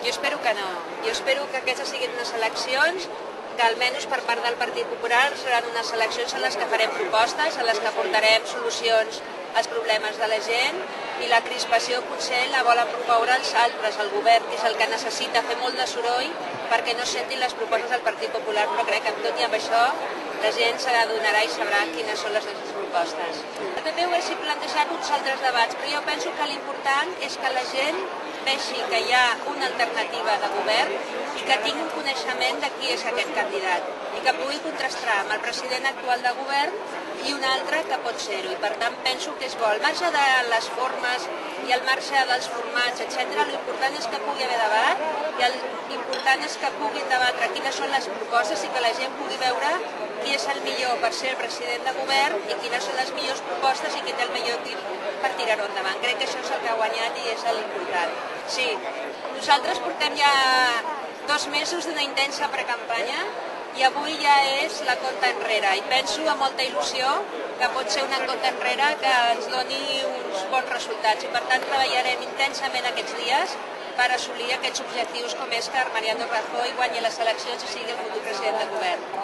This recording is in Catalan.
Jo espero que no. Jo espero que aquestes siguin unes eleccions que almenys per part del Partit Popular seran unes eleccions en les que farem propostes, en les que portarem solucions als problemes de la gent, i la crispació potser la volen promoure els altres, el govern, que és el que necessita fer molt de soroll perquè no sentin les propostes del Partit Popular, però crec que amb tot i amb això la gent s'adonarà i sabrà quines són les nostres propostes. El PP ho hagi plantejat uns altres debats, però jo penso que l'important és que la gent vegi que hi ha una alternativa de govern i que tingui un coneixement de qui és aquest candidat i que pugui contrastar amb el president actual de govern i un altre que pot ser-ho. I per tant penso que és bo. Al marge de les formes i al marge dels formats, etc., l'important és que pugui haver debat i l'important és que puguin debatre quines són les propostes i que la gent pugui veure qui és el millor per ser el president de govern i quines són les millors propostes i qui té el millor equip per tirar-ho endavant. Crec que això és el que ha guanyat i és l'important. Sí, nosaltres portem ja 2 mesos d'una intensa precampanya i avui ja és la compta enrere i penso amb molta il·lusió que pot ser una compta enrere que ens doni uns bons resultats i per tant treballarem intensament aquests dies per assolir aquests objectius com és que Mariano Rajoy guanyi les eleccions i sigui el futur president del govern.